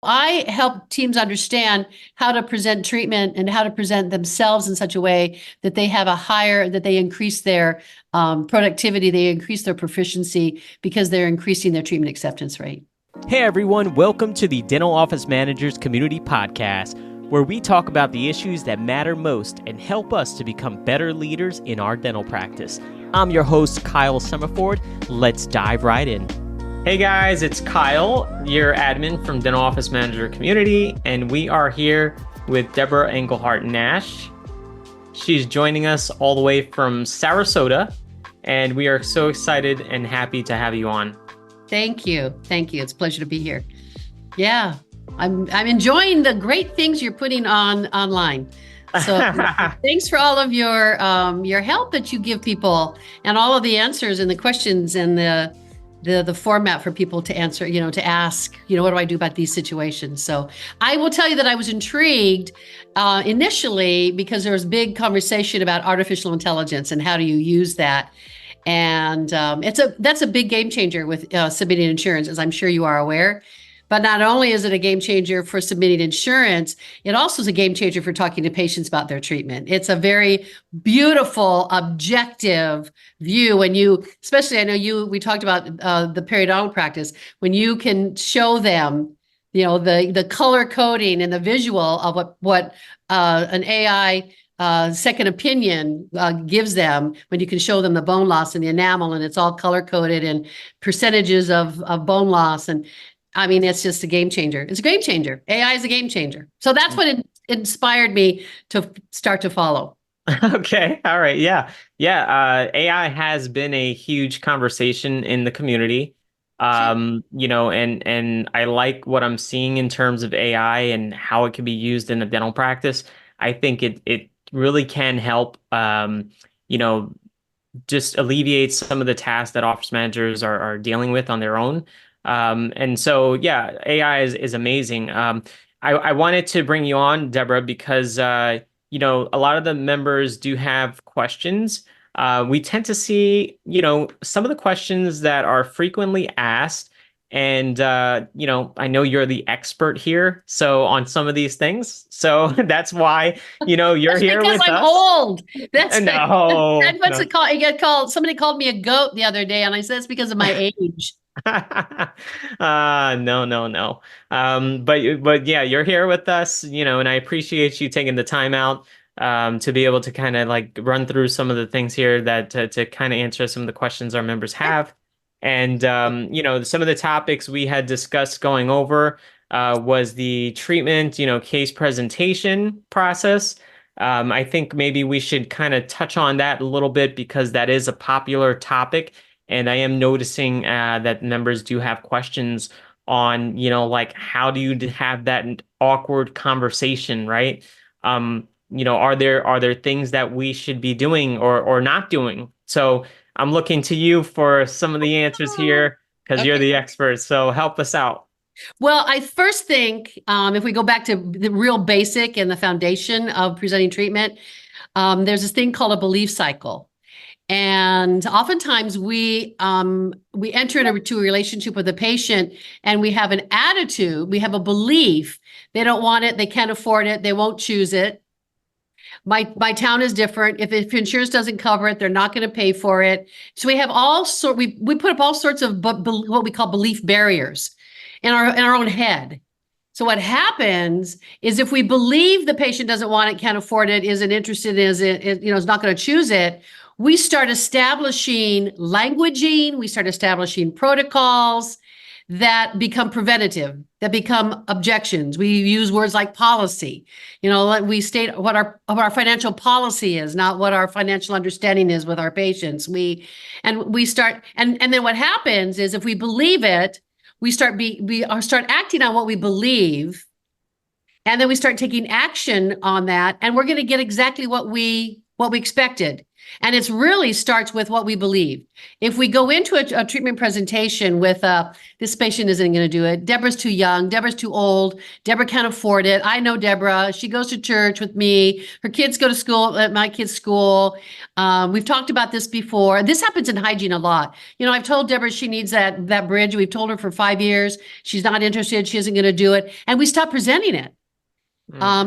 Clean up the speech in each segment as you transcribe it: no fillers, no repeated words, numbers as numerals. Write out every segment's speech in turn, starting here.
I help teams understand how to present treatment and how to present themselves in such a way that they increase their productivity, they increase their proficiency because they're increasing their treatment acceptance rate. Hey everyone, welcome to the Dental Office Managers Community Podcast, where we talk about the issues that matter most and help us to become better leaders in our dental practice. I'm your host, Kyle Summerford. Let's dive right in. Hey guys, it's Kyle, your admin from Dental Office Manager Community, and we are here with Deborah Englehart Nash. She's joining us all the way from Sarasota, and we are so excited and happy to have you on. Thank you. It's a pleasure to be here. Yeah, I'm enjoying the great things you're putting online. So thanks for all of your help that you give people and all of the answers and the questions and the format for people to answer, to ask, what do I do about these situations? So I will tell you that I was intrigued initially because there was big conversation about artificial intelligence and how do you use that. And that's a big game changer with submitting insurance, as I'm sure you are aware. But not only is it a game changer for submitting insurance, it also is a game changer for talking to patients about their treatment. It's a very beautiful, objective view when especially I know we talked about the periodontal practice, when you can show them, the color coding and the visual of what an AI second opinion gives them, when you can show them the bone loss and the enamel and it's all color coded and percentages of bone loss. And I mean, it's just a game changer. It's a game changer. AI is a game changer. So that's what inspired me to start to follow. Okay. All right. Yeah. AI has been a huge conversation in the community. And I like what I'm seeing in terms of AI and how it can be used in a dental practice. I think it really can help, just alleviate some of the tasks that office managers are dealing with on their own. And so, yeah, AI is amazing. I wanted to bring you on, Deborah, because, a lot of the members do have questions. We tend to see, some of the questions that are frequently asked. And, I know you're the expert here. So on some of these things. So that's why, you're here with us. Because I'm old. That's what's it called. You get called. Somebody called me a goat the other day. And I said, it's because of my age. No. But yeah, you're here with us, and I appreciate you taking the time out to be able to kind of like run through some of the things here that to kind of answer some of the questions our members have. And some of the topics we had discussed going over was the treatment, case presentation process. I think maybe we should kind of touch on that a little bit because that is a popular topic. And I am noticing that members do have questions on, like how do you have that awkward conversation, right? Are there things that we should be doing or not doing? So I'm looking to you for some of the answers here because you're the expert. So help us out. Well, I first think if we go back to the real basic and the foundation of presenting treatment, there's this thing called a belief cycle. And oftentimes we enter into a relationship with a patient and we have an attitude, we have a belief, they don't want it, they can't afford it, they won't choose it. My town is different. If insurance doesn't cover it, they're not going to pay for it. So we have we put up all sorts of what we call belief barriers in our own head. So what happens is if we believe the patient doesn't want it, can't afford it, isn't interested, is not going to choose it, we start establishing languaging, we start establishing protocols that become preventative, that become objections. We use words like policy. We state what our financial policy is, not what our financial understanding is with our patients. Then what happens is if we believe it, we start acting on what we believe, and then we start taking action on that, and we're going to get exactly what we expected. And it's really starts with what we believe. If we go into a treatment presentation with this patient isn't going to do it, Deborah's too young, Deborah's too old, Deborah can't afford it. I know Deborah. She goes to church with me. Her kids go to school at my kids' school. We've talked about this before. This happens in hygiene a lot. I've told Deborah she needs that bridge. We've told her for 5 years. She's not interested. She isn't going to do it. And we stop presenting it.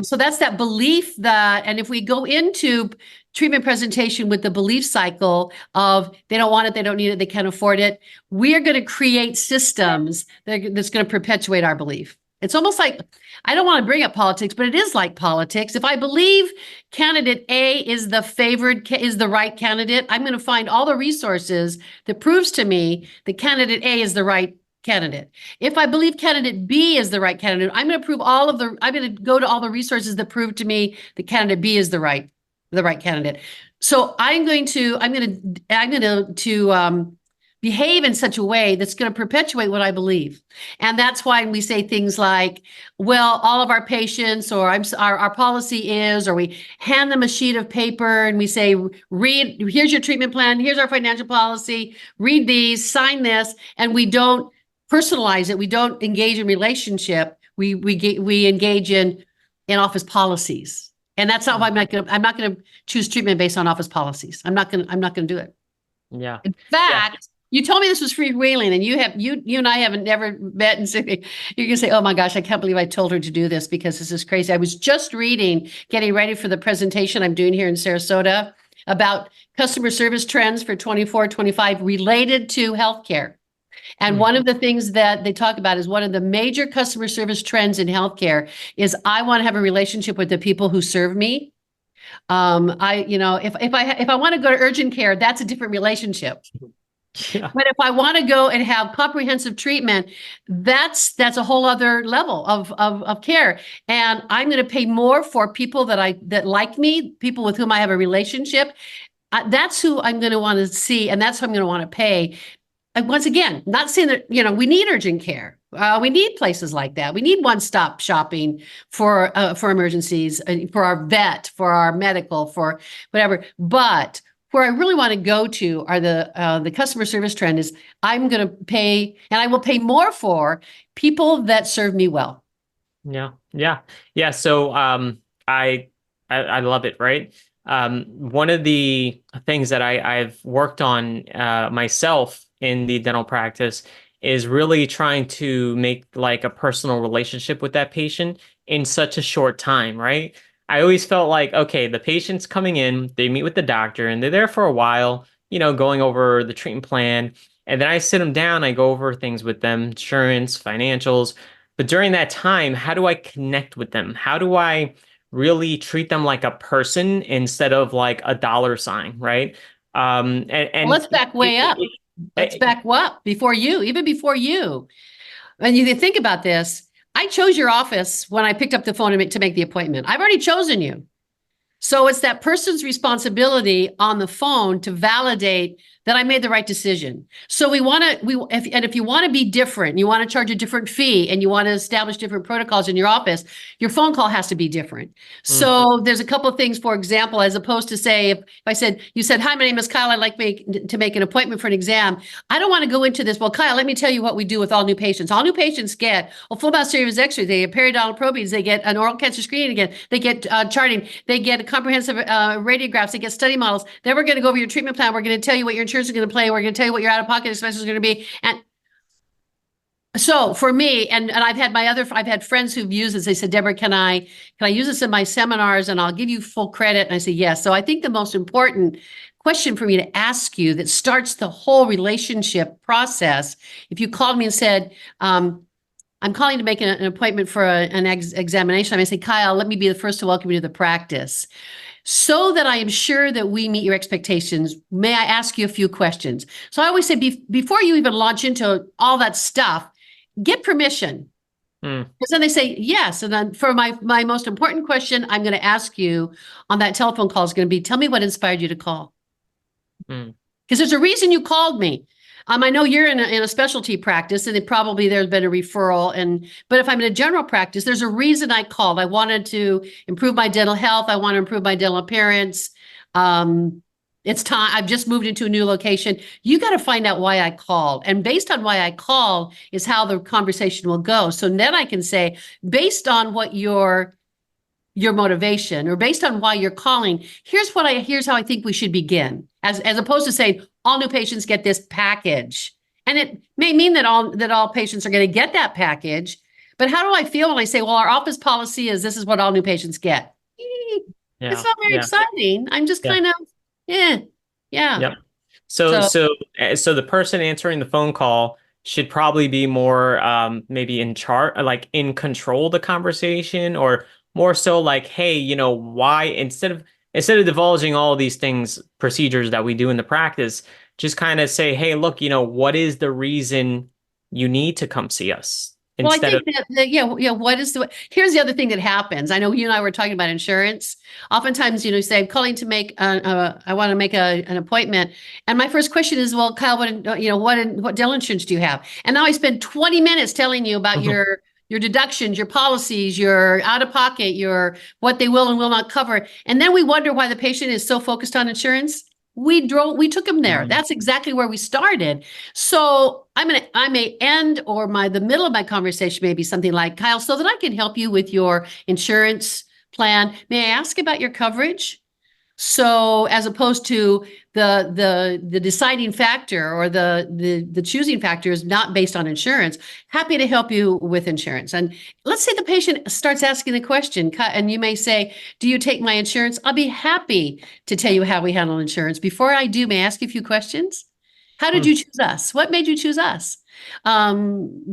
So that's that belief and if we go into treatment presentation with the belief cycle of they don't want it, they don't need it, they can't afford it, we are going to create systems that's going to perpetuate our belief. It's almost like, I don't want to bring up politics, but it is like politics. If I believe candidate A is the right candidate, I'm going to find all the resources that proves to me that candidate A is the right candidate. If I believe candidate B is the right candidate, I'm going to go to all the resources that prove to me that candidate B is the right candidate. So I'm going to behave in such a way that's going to perpetuate what I believe. And that's why we say things like, well, all of our patients, or our policy is, or we hand them a sheet of paper and we say, here's your treatment plan, here's our financial policy, read these, sign this, and we don't personalize it. We don't engage in relationship. We engage in office policies, and that's not why I'm not going to choose treatment based on office policies. I'm not going to do it. Yeah. In fact, you told me this was freewheeling, and you and I haven't never met, and so you're going to say, "Oh my gosh, I can't believe I told her to do this because this is crazy." I was just getting ready for the presentation I'm doing here in Sarasota about customer service trends for 24-25 related to healthcare. And one of the things that they talk about is one of the major customer service trends in healthcare is I want to have a relationship with the people who serve me. If I want to go to urgent care, that's a different relationship. Yeah. But if I want to go and have comprehensive treatment, that's a whole other level of care. And I'm going to pay more for people that like me, people with whom I have a relationship. That's who I'm going to want to see, and that's who I'm going to want to pay. Once again, not saying that, we need urgent care. We need places like that. We need one-stop shopping for emergencies, for our vet, for our medical, for whatever. But where I really want to go to are the customer service trend is I'm going to pay, and I will pay more for people that serve me well. Yeah. So I love it. Right. One of the things that I've worked on myself in the dental practice is really trying to make like a personal relationship with that patient in such a short time, right? I always felt like, okay, the patient's coming in, they meet with the doctor and they're there for a while, going over the treatment plan. And then I sit them down, I go over things with them, insurance, financials. But during that time, how do I connect with them? How do I really treat them like a person instead of like a dollar sign, right? And let's back way up. Let's back up even before you. And you think about this. I chose your office when I picked up the phone to make the appointment. I've already chosen you. So it's that person's responsibility on the phone to validate that I made the right decision. So if you want to be different, you want to charge a different fee, and you want to establish different protocols in your office, your phone call has to be different. So there's a couple of things, for example, as opposed to say, if I said, you said, "Hi, my name is Kyle. I'd like to make an appointment for an exam." I don't want to go into this. Well, Kyle, let me tell you what we do with all new patients. All new patients get a full mouth series X-ray, they get periodontal probies, they get an oral cancer screening again, they get charting, they get comprehensive radiographs, they get study models. Then we're going to go over your treatment plan. We're going to tell you what your insurance is going to play. We're going to tell you what your out-of-pocket expenses are going to be. And so for me, and I've had friends who've used this. They said, "Deborah, can I use this in my seminars and I'll give you full credit?" And I say, yes. So I think the most important question for me to ask you that starts the whole relationship process, if you called me and said, "I'm calling to make an appointment for an examination," I may say, "Kyle, let me be the first to welcome you to the practice. So that I am sure that we meet your expectations, may I ask you a few questions?" So I always say, before you even launch into all that stuff, get permission. Because then they say yes. And then for my most important question I'm going to ask you on that telephone call is going to be, tell me what inspired you to call. Because there's a reason you called me. I know you're in a specialty practice, and there's been a referral. But if I'm in a general practice, there's a reason I called. I wanted to improve my dental health. I want to improve my dental appearance. And It's time. I've just moved into a new location. You got to find out why I called. And based on why I called is how the conversation will go. So then I can say, based on what your motivation or based on why you're calling, here's how I think we should begin. As opposed to saying all new patients get this package. And it may mean that all patients are going to get that package. But how do I feel when I say, well, our office policy is this is what all new patients get? It's not very exciting. I'm just kind of, yeah. Yep. So the person answering the phone call should probably be more maybe in charge, like in control of the conversation, or more so like, hey, why instead of divulging all of these things, procedures that we do in the practice, just kind of say, hey, look, what is the reason you need to come see us? Well, I think here's the other thing that happens. I know you and I were talking about insurance. Oftentimes, say I'm calling to make, I want to make an appointment. And my first question is, well, Kyle, what dental insurance do you have? And now I spend 20 minutes telling you about your deductions, your policies, your out of pocket, your what they will and will not cover. And then we wonder why the patient is so focused on insurance. We took them there. That's exactly where we started. So I may end or the middle of my conversation may be something like, Kyle, so that I can help you with your insurance plan, may I ask about your coverage? So as opposed to the deciding factor or the choosing factor is not based on insurance, happy to help you with insurance. And let's say the patient starts asking the question, and you may say, do you take my insurance? I'll be happy to tell you how we handle insurance. Before I do, may I ask you a few questions? How did you choose us? What made you choose us? Do I want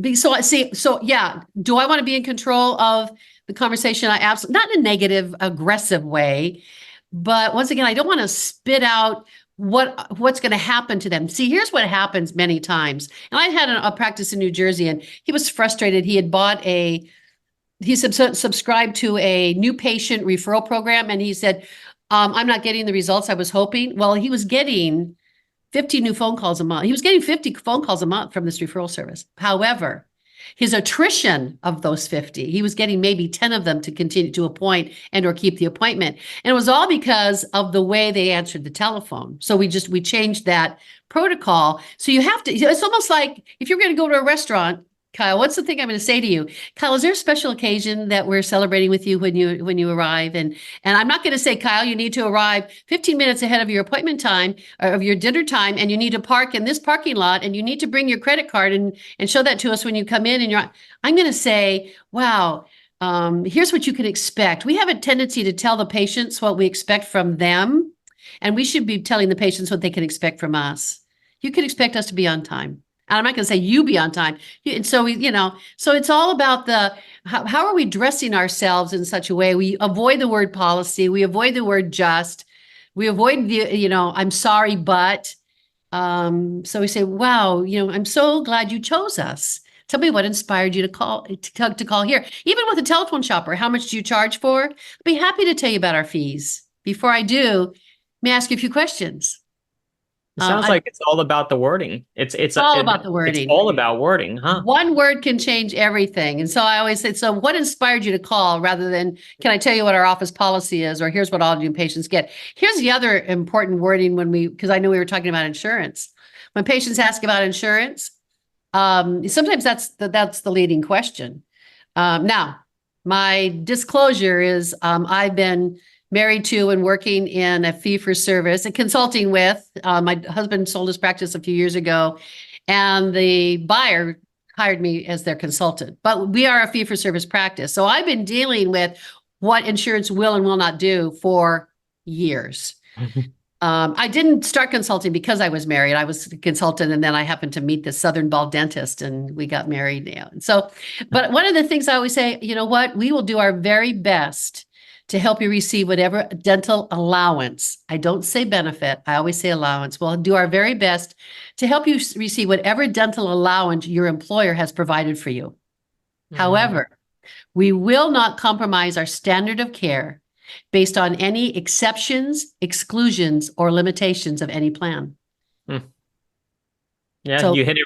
to be in control of the conversation? I absolutely, not in a negative, aggressive way. But once again, I don't want to spit out what's going to happen to them. See, here's what happens many times. And I had a practice in New Jersey, and he was frustrated. He had subscribed to a new patient referral program, and he said, I'm not getting the results I was hoping. Well, he was getting 50 new phone calls a month. He was getting 50 phone calls a month from this referral service. However, his attrition of those 50, he was getting maybe 10 of them to continue to appoint and or keep the appointment. And it was all because of the way they answered the telephone. So we changed that protocol. So you have to, it's almost like if you're going to go to a restaurant, Kyle, what's the thing I'm going to say to you? Kyle, is there a special occasion that we're celebrating with you when you arrive? And I'm not going to say, Kyle, you need to arrive 15 minutes ahead of your appointment time or of your dinner time, and you need to park in this parking lot, and you need to bring your credit card and show that to us when you come in. I'm going to say, wow, here's what you can expect. We have a tendency to tell the patients what we expect from them, and we should be telling the patients what they can expect from us. You can expect us to be on time. And I'm not going to say you be on time. And so so it's all about how are we dressing ourselves in such a way? We avoid the word policy. We avoid the word just. We avoid I'm sorry, but. So we say, wow, I'm so glad you chose us. Tell me what inspired you to call here. Even with a telephone shopper, how much do you charge for? I'd be happy to tell you about our fees. Before I do, may I ask you a few questions? It sounds like it's all about the wording. It's all about the wording. It's all about wording, huh? One word can change everything. And so I always say, so what inspired you to call rather than, can I tell you what our office policy is, or here's what all new patients get? Here's the other important wording because I know we were talking about insurance. When patients ask about insurance, sometimes that's the leading question. Now, my disclosure is I've been married to and working in a fee-for-service and consulting with. My husband sold his practice a few years ago, and the buyer hired me as their consultant. But we are a fee-for-service practice. So I've been dealing with what insurance will and will not do for years. I didn't start consulting because I was married. I was a consultant, and then I happened to meet the Southern Bald dentist, and we got married. And so, but one of the things I always say, you know what, we will do our very best to help you receive whatever dental allowance. I don't say benefit. I always say allowance. We'll do our very best to help you receive whatever dental allowance your employer has provided for you. However, we will not compromise our standard of care based on any exceptions, exclusions, or limitations of any plan. Yeah, so, you hit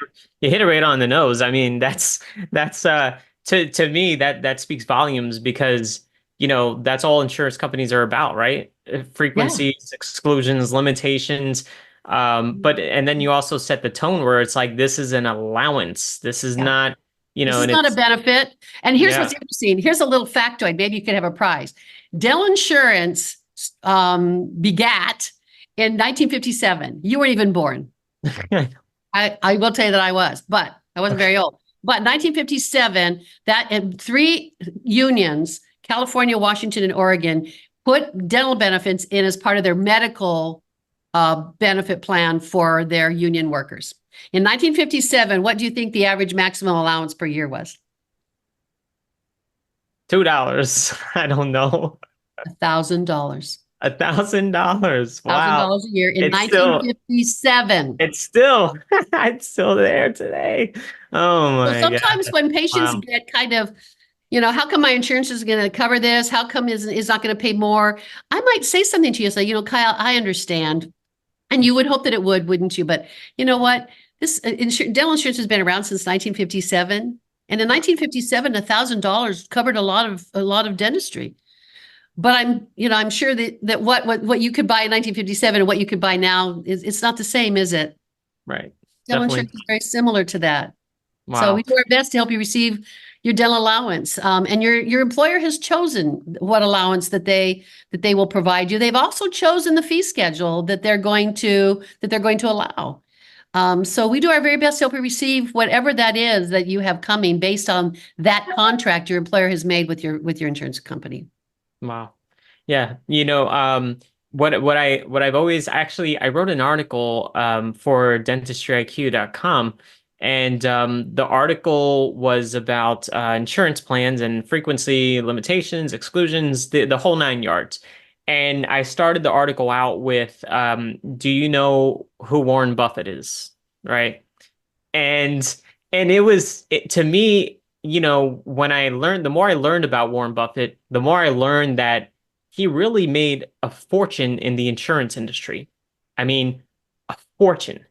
it right on the nose. I mean, that's to me that speaks volumes, because that's all insurance companies are about, right? Yeah. frequencies, exclusions, limitations. And then you also set the tone where it's like, this is an allowance. This is Yeah. not, This is and not a it's, benefit. And here's yeah. what's interesting. Here's a little factoid. Maybe you could have a prize. Dental insurance begat in 1957. You weren't even born. I will tell you that I was, but I wasn't very old. But in 1957, that three unions, California, Washington, and Oregon, put dental benefits in as part of their medical benefit plan for their union workers. In 1957, what do you think the average maximum allowance per year was? $2. I don't know. $1,000. $1,000. Wow. $1,000 a year in It's still, 1957. it's still, it's still there today. Oh So my God. sometimes when patients Wow. get kind of, how come my insurance is going to cover this? How come is not going to pay more? I might say something to you, say, Kyle, I understand. And you would hope that it would, wouldn't you? But you know what? This dental insurance has been around since 1957. And in 1957, $1,000 covered a lot of dentistry. But I'm sure that what you could buy in 1957 and what you could buy now it's not the same, is it? Right. Dental Definitely. insurance is very similar to that. So we Wow. do our best to help you receive your dental allowance. And your employer has chosen what allowance that they will provide you. They've also chosen the fee schedule that they're going to allow. So we do our very best to help you receive whatever that is that you have coming based on that contract your employer has made with your insurance company. Wow. Yeah. What I've always actually, I wrote an article for dentistryIQ.com, and the article was about insurance plans and frequency limitations, exclusions, the whole nine yards. And I started the article out with, do you know who Warren Buffett is? Right. And to me, when I learned, the more I learned about Warren Buffett, the more I learned that he really made a fortune in the insurance industry. I mean, a fortune.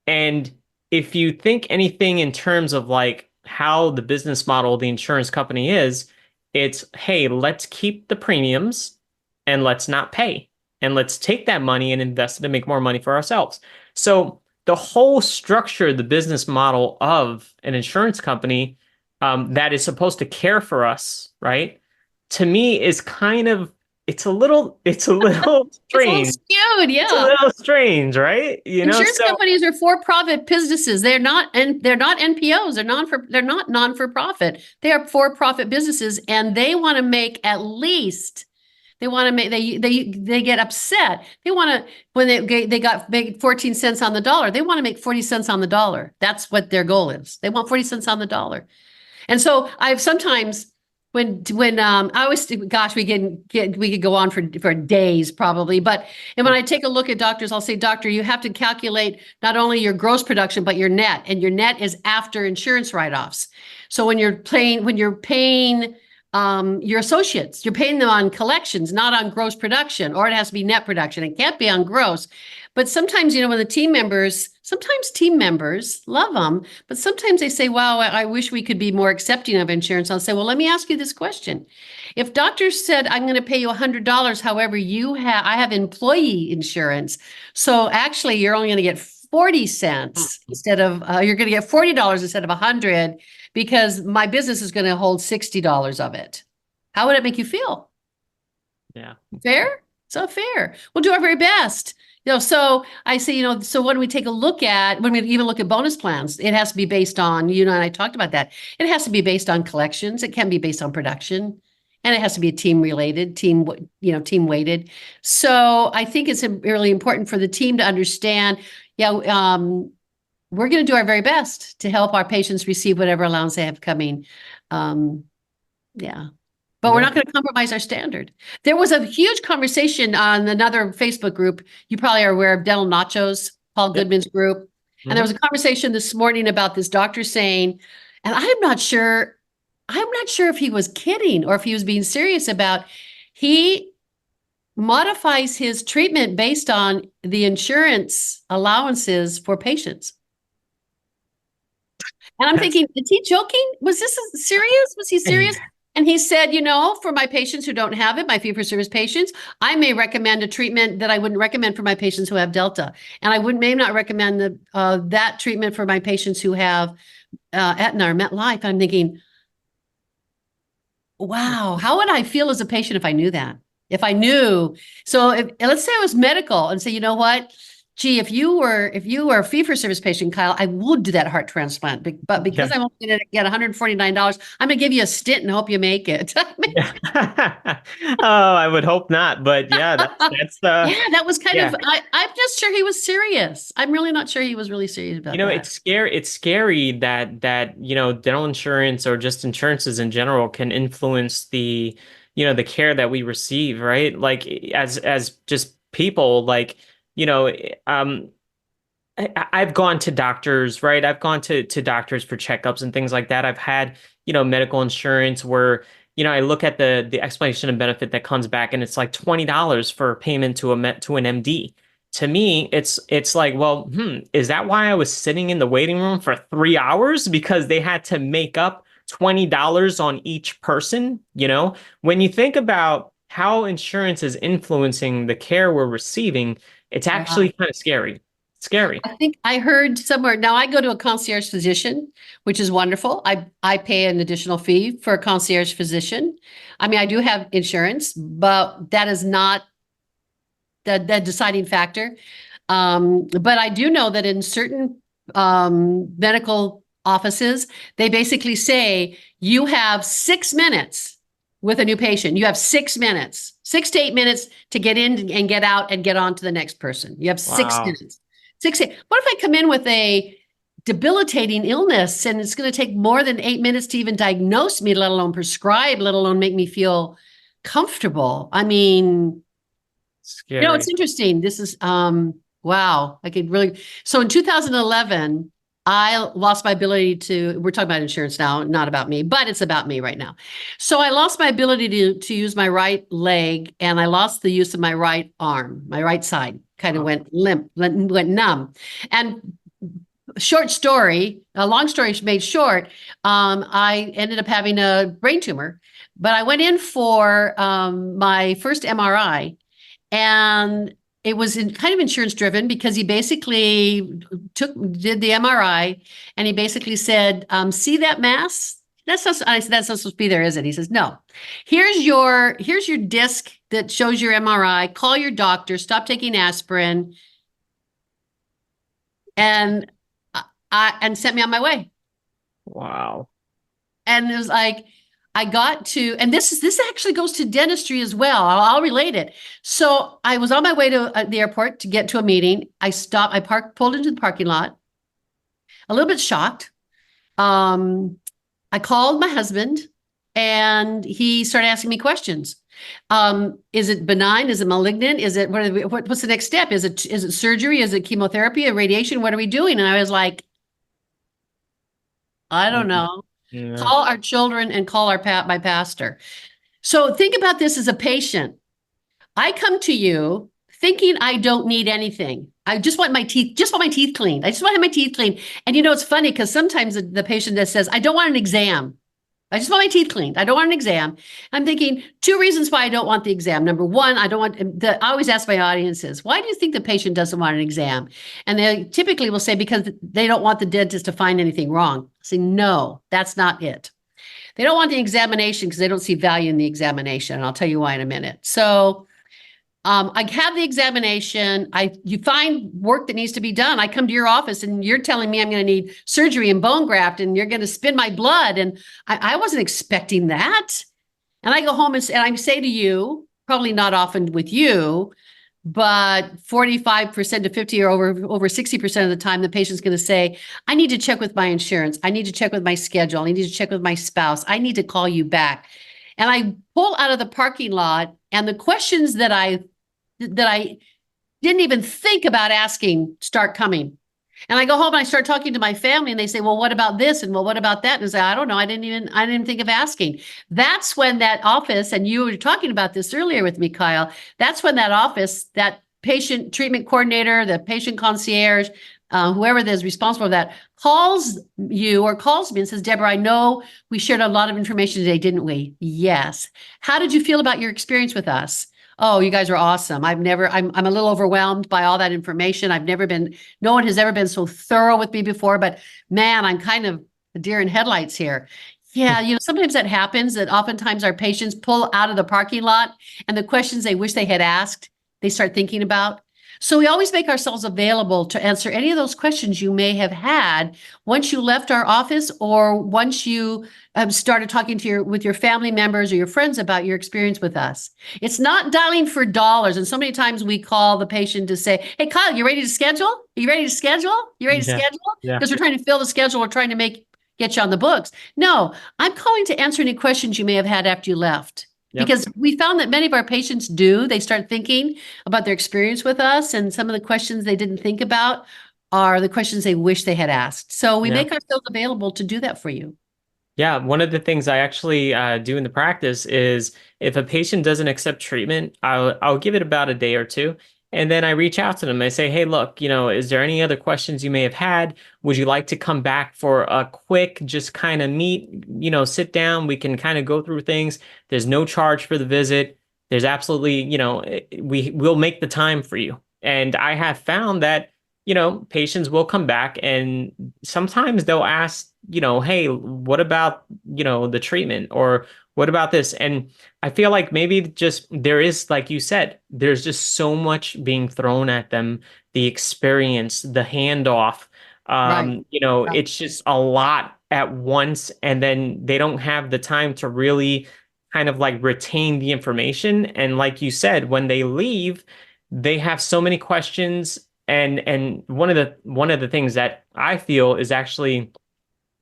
And if you think anything in terms of like how the business model of the insurance company is, it's, hey, let's keep the premiums and let's not pay. And let's take that money and invest it to make more money for ourselves. So the whole structure, the business model of an insurance company that is supposed to care for us, right? To me is kind of, it's a little It's a little strange. skewed, It's a yeah. little strange, right? Insurance So companies are for-profit businesses. They're not NPOs. They're not non-for-profit. They are for-profit businesses, and they want to make at least. They want to make they get upset. They want to when they got make 14 cents on the dollar. They want to make 40 cents on the dollar. That's what their goal is. They want 40 cents on the dollar. And so I've sometimes when I always gosh we could go on for days probably, but and when I take a look at doctors, I'll say, doctor, you have to calculate not only your gross production but your net, and your net is after insurance write-offs. So when you're paying your associates, you're paying them on collections, not on gross production, or it has to be net production. It can't be on gross. But sometimes, when the sometimes team members love them, but sometimes they say, wow, I wish we could be more accepting of insurance. I'll say, well, let me ask you this question. If doctors said, I'm going to pay you $100, however, I have employee insurance. So actually, you're only going to get 40 cents instead of, you're going to get $40 instead of 100 because my business is going to hold $60 of it. How would it make you feel? yeah. Fair? So fair. We'll do our very best. So I say, so when we take a look at, when we even look at bonus plans, it has to be based on, and I talked about that. It has to be based on collections. It can be based on production, and it has to be team weighted. So I think it's really important for the team to understand, we're going to do our very best to help our patients receive whatever allowance they have coming. But we're not going to compromise our standard. There was a huge conversation on another Facebook group. You probably are aware of Dental Nachos, Paul Goodman's group. Mm-hmm. And there was a conversation this morning about this doctor saying, and I'm not sure if he was kidding or if he was being serious about, he modifies his treatment based on the insurance allowances for patients. And I'm thinking, is he joking? Was this serious? Was he serious? And he said, for my patients who don't have it, my fee-for-service patients, I may recommend a treatment that I wouldn't recommend for my patients who have Delta. And I may not recommend that treatment for my patients who have Aetna or MetLife. I'm thinking, wow, how would I feel as a patient if I knew that? If I knew, so let's say I was medical and say, you know what, gee, if you were a fee-for-service patient, Kyle, I would do that heart transplant, but because I'm only going to get $149, I'm going to give you a stint and hope you make it. Yeah. Oh, I would hope not, but yeah, that's yeah, that was kind of. I'm just sure he was serious. I'm really not sure he was really serious about that. It's scary. It's scary that dental insurance or just insurances in general can influence the care that we receive, right? Like as just people, like, I've gone to doctors, right? I've gone to doctors for checkups and things like that. I've had, medical insurance where, I look at the explanation of benefit that comes back and it's like $20 for a payment to an MD. To me, it's like, well, is that why I was sitting in the waiting room for 3 hours? Because they had to make up $20 on each person, When you think about how insurance is influencing the care we're receiving, it's actually kind of scary. Scary. I think I heard somewhere. Now I go to a concierge physician, which is wonderful. I pay an additional fee for a concierge physician. I mean, I do have insurance, but that is not the deciding factor. But I do know that in certain medical offices, they basically say you have 6 minutes with a new patient. You have 6 minutes, 6 to 8 minutes to get in and get out and get on to the next person. You have 6 minutes. What if I come in with a debilitating illness and it's going to take more than 8 minutes to even diagnose me, let alone prescribe, let alone make me feel comfortable? I mean, scary. It's interesting. This is, wow. I could really, so in 2011, I lost my ability we're talking about insurance now, not about me, but it's about me right now. So I lost my ability to use my right leg and I lost the use of my right arm, my right side kind of went limp, went numb. And long story made short, I ended up having a brain tumor, but I went in for my first MRI and it was kind of insurance driven because he basically did the MRI and he basically said, see that mass? I said, that's not supposed to be there, is it? He says, no. Here's your disc that shows your MRI. Call your doctor. Stop taking aspirin. And sent me on my way. Wow. And it was like, I got to, and this actually goes to dentistry as well. I'll relate it. So I was on my way to the airport to get to a meeting. I pulled into the parking lot, a little bit shocked. I called my husband and he started asking me questions. Is it benign? Is it malignant? Is it, what's the next step? Is it surgery? Is it chemotherapy or radiation? What are we doing? And I was like, I don't know. Yeah. Call our children and call my pastor. So think about this as a patient. I come to you thinking I don't need anything. I just want my teeth cleaned. I just want to have my teeth cleaned. And it's funny because sometimes the patient that says, I don't want an exam. I just want my teeth cleaned. I don't want an exam. I'm thinking 2 reasons why I don't want the exam. Number one, I always ask my audiences, why do you think the patient doesn't want an exam? And they typically will say, because they don't want the dentist to find anything wrong. I say, no, that's not it. They don't want the examination because they don't see value in the examination. And I'll tell you why in a minute. So I have the examination. You find work that needs to be done. I come to your office and you're telling me I'm going to need surgery and bone graft and you're going to spin my blood. And I wasn't expecting that. And I go home and I say to you, probably not often with you, but 45% to 50 or over 60% of the time, the patient's going to say, I need to check with my insurance. I need to check with my schedule. I need to check with my spouse. I need to call you back. And I pull out of the parking lot and the questions that I didn't even think about asking start coming. And I go home and I start talking to my family and they say, well, what about this? And well, what about that? And I say, I don't know. I didn't think of asking. That's when that office, and you were talking about this earlier with me, Kyle, that's when that office, that patient treatment coordinator, the patient concierge, whoever is responsible for that, calls you or calls me and says, Deborah, I know we shared a lot of information today, didn't we? Yes. How did you feel about your experience with us? Oh, you guys are awesome. I'm a little overwhelmed by all that information. No one has ever been so thorough with me before, but man, I'm kind of a deer in headlights here. Yeah, sometimes that happens, that oftentimes our patients pull out of the parking lot and the questions they wish they had asked, they start thinking about. So we always make ourselves available to answer any of those questions you may have had once you left our office, or once you started talking with your family members or your friends about your experience with us. It's not dialing for dollars. And so many times we call the patient to say, hey, Kyle, you ready to schedule? Are you ready to schedule? You ready to schedule? Yeah. Because we're trying to fill the schedule. We're trying to get you on the books. No, I'm calling to answer any questions you may have had after you left. Yep. Because we found that many of our patients they start thinking about their experience with us, and some of the questions they didn't think about are the questions they wish they had asked. So we make ourselves available to do that for you. Yeah, one of the things I actually do in the practice is if a patient doesn't accept treatment, I'll give it about a day or two. And then I reach out to them. I say, hey, look, is there any other questions you may have had? Would you like to come back for a quick, just kind of meet, sit down? We can kind of go through things. There's no charge for the visit. There's absolutely, we'll make the time for you. And I have found that, patients will come back, and sometimes they'll ask, hey, what about, the treatment, or what about this? And I feel like maybe just there is, like you said, there's just so much being thrown at them, the experience, the handoff. Right. It's just a lot at once, and then they don't have the time to really kind of like retain the information. And like you said, when they leave, they have so many questions. And one of the things that I feel is actually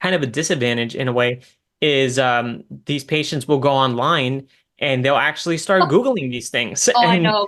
kind of a disadvantage in a way is these patients will go online and they'll actually start Googling these things. Oh, And, I know.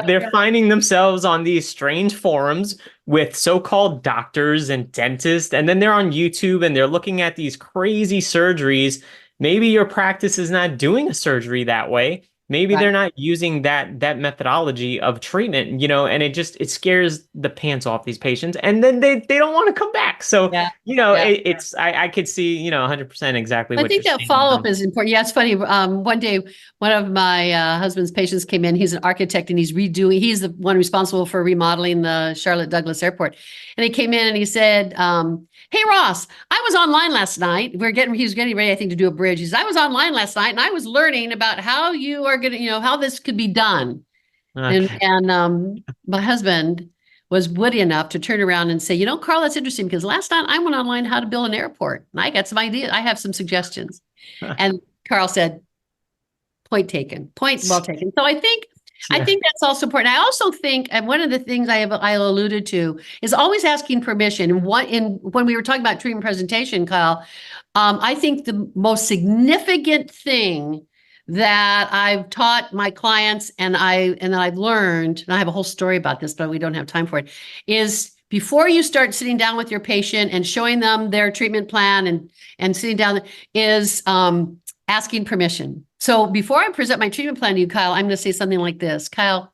they're finding themselves on these strange forums with so-called doctors and dentists. And then they're on YouTube and they're looking at these crazy surgeries. Maybe your practice is not doing a surgery that way. Maybe they're not using that methodology of treatment, and it scares the pants off these patients, and then they don't want to come back. So, I could see, 100% exactly what I think you're that saying. follow-up is important. Yeah, it's funny. One day, one of my husband's patients came in. He's an architect, and he's the one responsible for remodeling the Charlotte Douglas Airport. And he came in and he said, hey, Ross, I was online last night. He was getting ready, I think, to do a bridge. He said, I was online last night and I was learning about how you are going to, how this could be done. Okay. And my husband was witty enough to turn around and say, Carl, that's interesting, because last night I went online how to build an airport. And I got some ideas. I have some suggestions. And Carl said, point taken, point well taken. So I think that's also important. I also think, and one of the things I alluded to is always asking permission. When we were talking about treatment presentation, Kyle, I think the most significant thing that I've taught my clients and I've learned, and I have a whole story about this, but we don't have time for it, is before you start sitting down with your patient and showing them their treatment plan and sitting down, is asking permission. So before I present my treatment plan to you, Kyle, I'm going to say something like this. Kyle,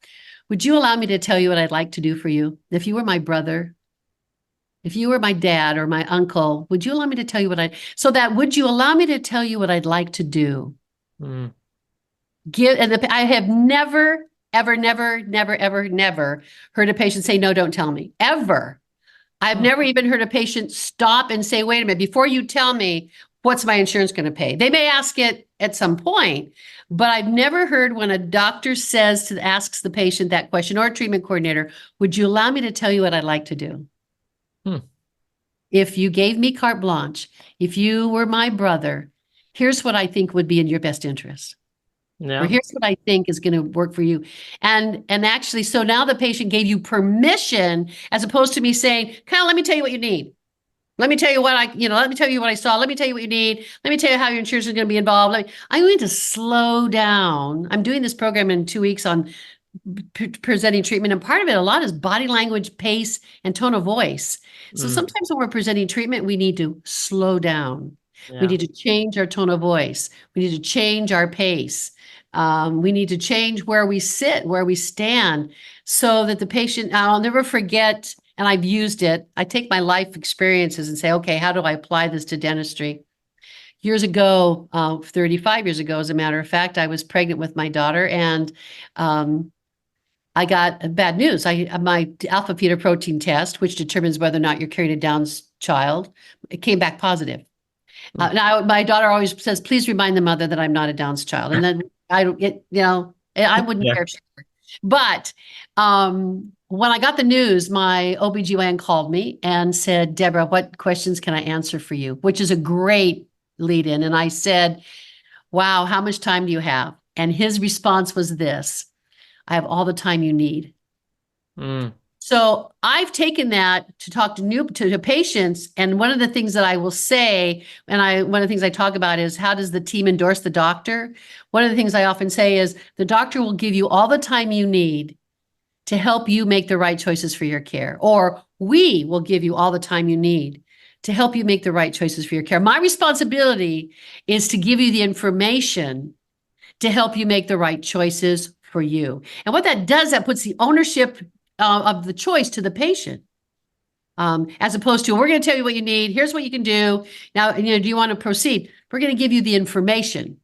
would you allow me to tell you what I'd like to do for you? If you were my brother, if you were my dad or my uncle, would you allow me to tell you would you allow me to tell you what I'd like to do? Mm. I have never, ever, never, never, ever, never heard a patient say, no, don't tell me, ever. I've never even heard a patient stop and say, wait a minute, before you tell me, what's my insurance going to pay? They may ask it at some point, but I've never heard when a doctor asks the patient that question, or a treatment coordinator, would you allow me to tell you what I'd like to do? If you gave me carte blanche, if you were my brother, here's what I think would be in your best interest. Or here's what I think is going to work for you. And actually, so now the patient gave you permission, as opposed to me saying, Kyle, let me tell you what you need. Let me tell you let me tell you what I saw. Let me tell you what you need. Let me tell you how your insurance is going to be involved. I'm going to slow down. I'm doing this program in 2 weeks on presenting treatment. And part of it, a lot, is body language, pace, and tone of voice. So sometimes when we're presenting treatment, we need to slow down. Yeah. We need to change our tone of voice. We need to change our pace. We need to change where we sit, where we stand, so that the patient, I'll never forget, and I've used it. I take my life experiences and say, okay, how do I apply this to dentistry? Years ago, 35 years ago, as a matter of fact, I was pregnant with my daughter, and I got bad news. My alpha fetoprotein test, which determines whether or not you're carrying a Down's child, it came back positive. Now my daughter always says, "Please remind the mother that I'm not a Down's child," and then I don't get, I wouldn't Yeah. care if she were. But when I got the news, my OBGYN called me and said, "Deborah, what questions can I answer for you?" Which is a great lead in. And I said, "Wow, how much time do you have?" And his response was this: "I have all the time you need." Mm. So I've taken that to talk to patients, and one of the things that I will say, and one of the things I talk about is, how does the team endorse the doctor? One of the things I often say is, the doctor will give you all the time you need to help you make the right choices for your care, or we will give you all the time you need to help you make the right choices for your care. My responsibility is to give you the information to help you make the right choices for you. And what that does, that puts the ownership of the choice to the patient, as opposed to, we're going to tell you what you need. Here's what you can do. Now, do you want to proceed? We're going to give you the information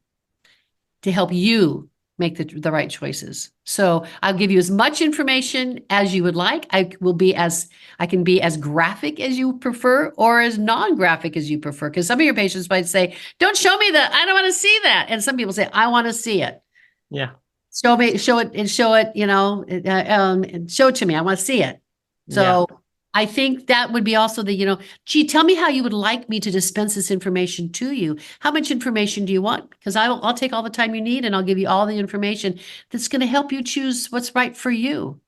to help you make the right choices. So I'll give you as much information as you would like. I can be as graphic as you prefer, or as non-graphic as you prefer. Because some of your patients might say, "Don't show me that. I don't want to see that." And some people say, "I want to see it. Yeah. Show it, and show it, and show it to me. I want to see it." Yeah. So I think that would be also gee, tell me how you would like me to dispense this information to you. How much information do you want? Because I'll take all the time you need, and I'll give you all the information that's going to help you choose what's right for you.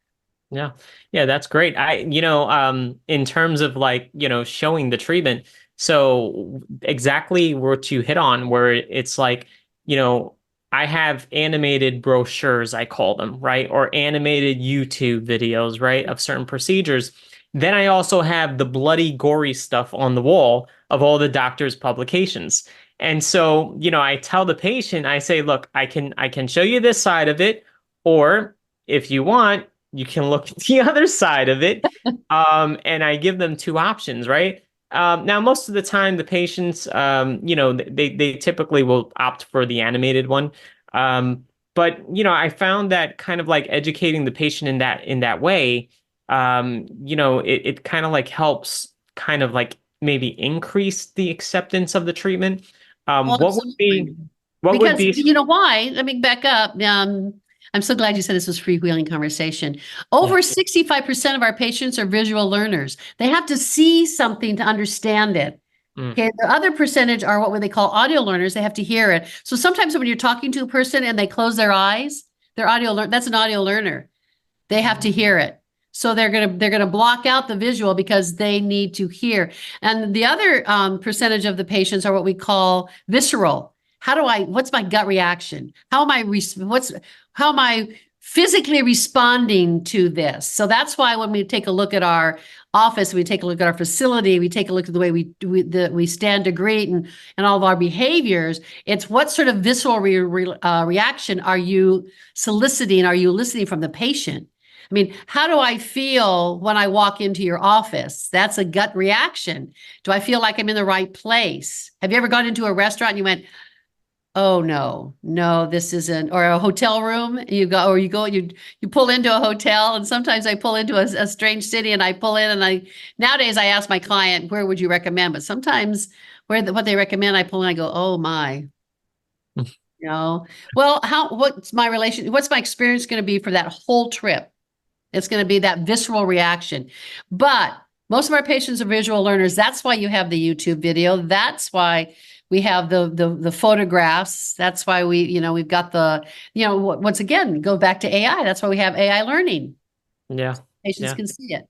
Yeah. Yeah, that's great. In terms of showing the treatment, so exactly what you hit on, where it's like, I have animated brochures, I call them, right? Or animated YouTube videos, right, of certain procedures. Then I also have the bloody, gory stuff on the wall of all the doctor's publications. And so, I tell the patient, I say, look, I can show you this side of it, or if you want, you can look at the other side of it. And I give them two options, right? Now, most of the time, the patients, they typically will opt for the animated one. But I found that kind of like educating the patient in that way, it kind of like helps kind of like maybe increase the acceptance of the treatment. Well, What would absolutely. be what would Because be you know why? Let me back up. I'm so glad you said this was freewheeling conversation. Yeah. Over 65% of our patients are visual learners. They have to see something to understand it. Mm. Okay, the other percentage are what they call audio learners. They have to hear it. So sometimes when you're talking to a person and they close their eyes, that's an audio learner. They have to hear it. So they're gonna block out the visual because they need to hear. And the other percentage of the patients are what we call visceral. What's my gut reaction? How am I physically responding to this? So that's why when we take a look at our office, we take a look at our facility, we take a look at the way we stand to greet, and all of our behaviors. It's what sort of visceral reaction are you soliciting? Are you listening from the patient? I mean, how do I feel when I walk into your office? That's a gut reaction. Do I feel like I'm in the right place? Have you ever gone into a restaurant and you went, "Oh no, this isn't," or a hotel room? You pull into a hotel, and sometimes I pull into a strange city, and I pull in, and nowadays I ask my client, "Where would you recommend?" But sometimes what they recommend, I pull in, I go, "Oh my." Well, what's my experience going to be for that whole trip? It's going to be that visceral reaction. But most of our patients are visual learners. That's why you have the YouTube video. That's why we have the photographs. That's why we've got once again, go back to AI. That's why we have AI learning. Yeah. Patients Yeah. can see it.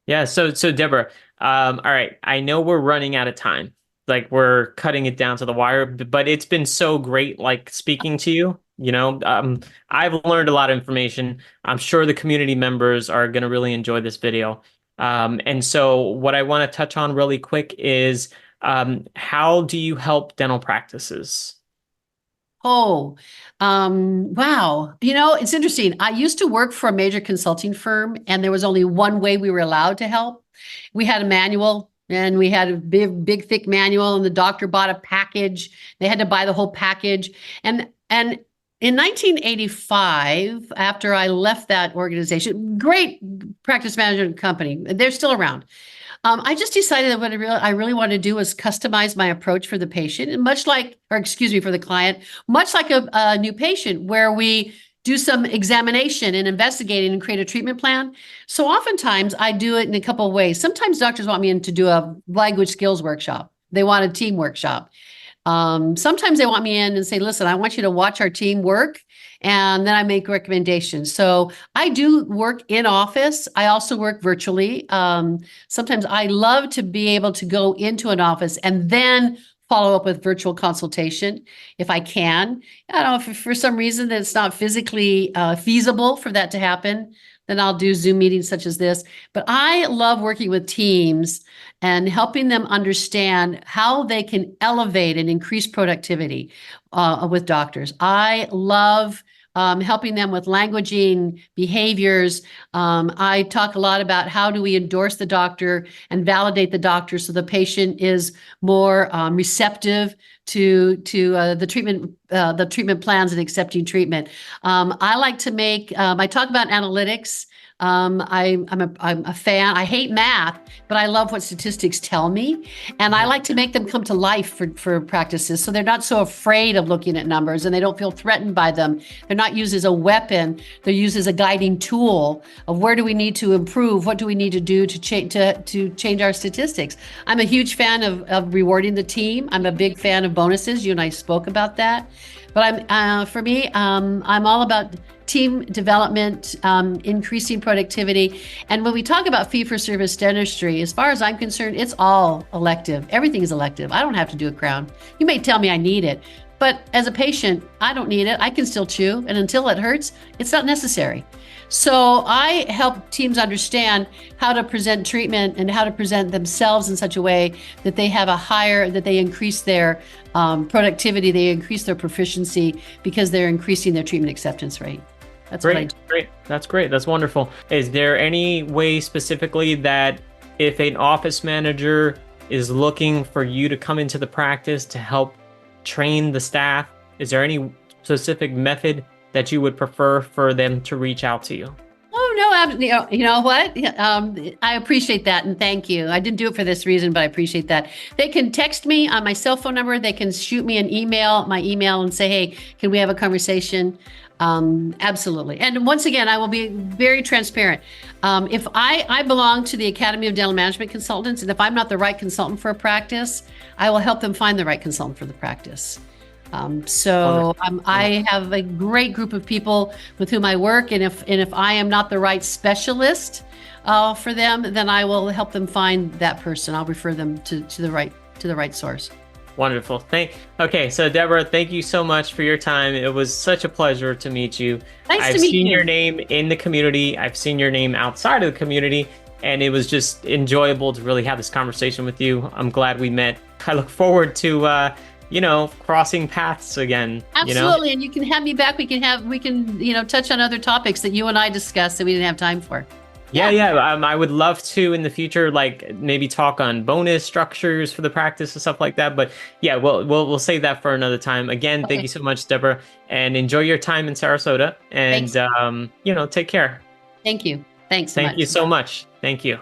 Yeah. So Deborah, all right. I know we're running out of time. Like we're cutting it down to the wire, but it's been so great, like speaking to you. I've learned a lot of information. I'm sure the community members are going to really enjoy this video. And so what I want to touch on really quick is, how do you help dental practices? Oh, wow. It's interesting. I used to work for a major consulting firm, and there was only one way we were allowed to help. We had a manual, and we had a big, thick manual, and the doctor bought a package. They had to buy the whole package. And in 1985, after I left that organization, great practice management company, they're still around. I just decided that what I really want to do was customize my approach for the patient, and for the client, much like a new patient, where we do some examination and investigating and create a treatment plan. So oftentimes I do it in a couple of ways. Sometimes doctors want me in to do a language skills workshop. They want a team workshop. Sometimes they want me in and say, listen, I want you to watch our team work, and then I make recommendations. So I do work in office. I also work virtually. Sometimes I love to be able to go into an office and then follow up with virtual consultation if I can. I don't know if for some reason that it's not physically feasible for that to happen, then I'll do Zoom meetings such as this. But I love working with teams and helping them understand how they can elevate and increase productivity with doctors. I love helping them with languaging, behaviors. I talk a lot about how do we endorse the doctor and validate the doctor so the patient is more receptive to the treatment plans and accepting treatment. I like to I talk about analytics. I'm a fan. I hate math, but I love what statistics tell me. And I like to make them come to life for practices, so they're not so afraid of looking at numbers and they don't feel threatened by them. They're not used as a weapon. They're used as a guiding tool of where do we need to improve? What do we need to do to change our statistics? I'm a huge fan of rewarding the team. I'm a big fan of bonuses. You and I spoke about that. But I'm all about team development, increasing productivity. And when we talk about fee-for-service dentistry, as far as I'm concerned, it's all elective. Everything is elective. I don't have to do a crown. You may tell me I need it, but as a patient, I don't need it. I can still chew, and until it hurts, it's not necessary. So I help teams understand how to present treatment and how to present themselves in such a way that they increase their productivity, they increase their proficiency because they're increasing their treatment acceptance rate. That's great, what I do. Great. That's great. That's wonderful. Is there any way specifically that if an office manager is looking for you to come into the practice to help train the staff, is there any specific method that you would prefer for them to reach out to you? Oh, no, you know what? I appreciate that, and thank you. I didn't do it for this reason, but I appreciate that. They can text me on my cell phone number. They can shoot me an email, and say, hey, can we have a conversation? Absolutely. And once again, I will be very transparent. If I belong to the Academy of Dental Management Consultants, and if I'm not the right consultant for a practice, I will help them find the right consultant for the practice. I have a great group of people with whom I work, and if I am not the right specialist for them, then I will help them find that person. I'll refer them to the right source. Wonderful. Okay, so Deborah, thank you so much for your time. It was such a pleasure to meet you. I've seen your name in the community. I've seen your name outside of the community, and it was just enjoyable to really have this conversation with you. I'm glad we met. I look forward to crossing paths again. Absolutely. And you can have me back. We can touch on other topics that you and I discussed that we didn't have time for. Yeah. I would love to in the future, like maybe talk on bonus structures for the practice and stuff like that. But yeah, we'll save that for another time. Again, Thank you so much, Deborah, and enjoy your time in Sarasota. And take care. Thank you. Thanks so much. Thank you so much. Thank you.